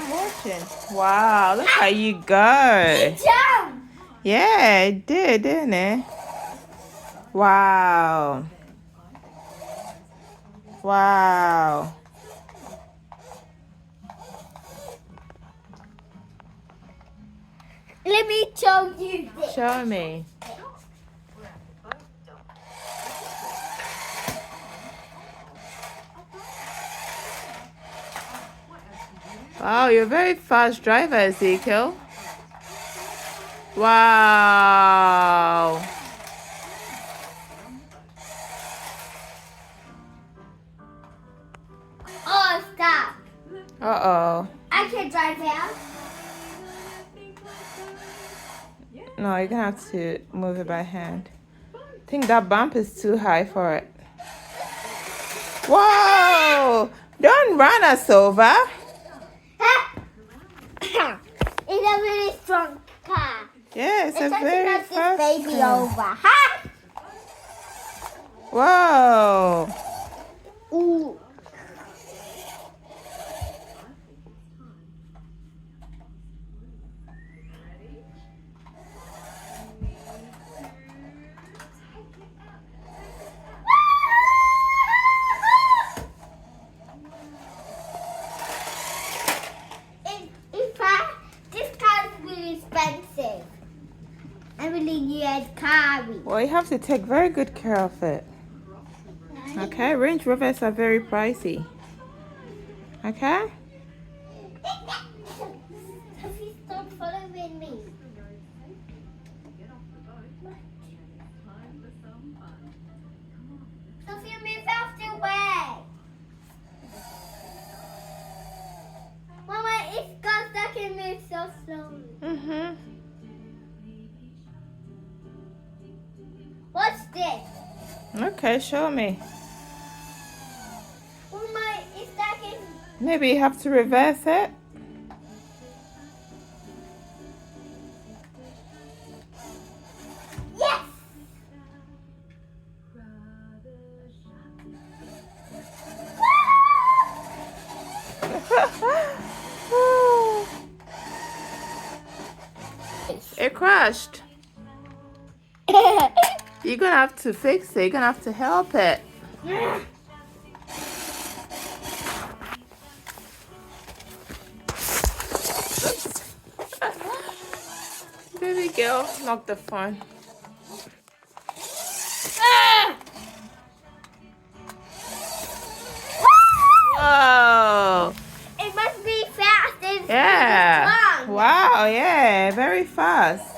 I'm watching. Wow, look how you go. Jump! Yeah, it did, didn't it? Wow. Wow. Let me show you this. Show me. Wow, you're a very fast driver, Ezekiel. Wow. Oh, stop. Uh-oh. I can drive out. No, you're gonna have to move it by hand. I think that bump is too high for it. Whoa! Don't run us over. It's a really strong car. Yeah, it's a It's very not this fast baby car. over. Ha! Whoa! Ooh. This car is really expensive. I really need car. Well, you have to take very good care of it. Okay, Range Rovers are very pricey. Okay? Sophie, stop following me. Sophie, move out the way. Mama, it's got stuck and move so slowly. Mm-hmm. What's this? Okay, show me. Mama, it's stuck in... Maybe you have to reverse it. Yes! It crashed. You're gonna have to fix it. You're gonna have to help it. Baby girl, knock the phone. Whoa! It must be fast and Yeah. strong. Wow, yeah, very fast.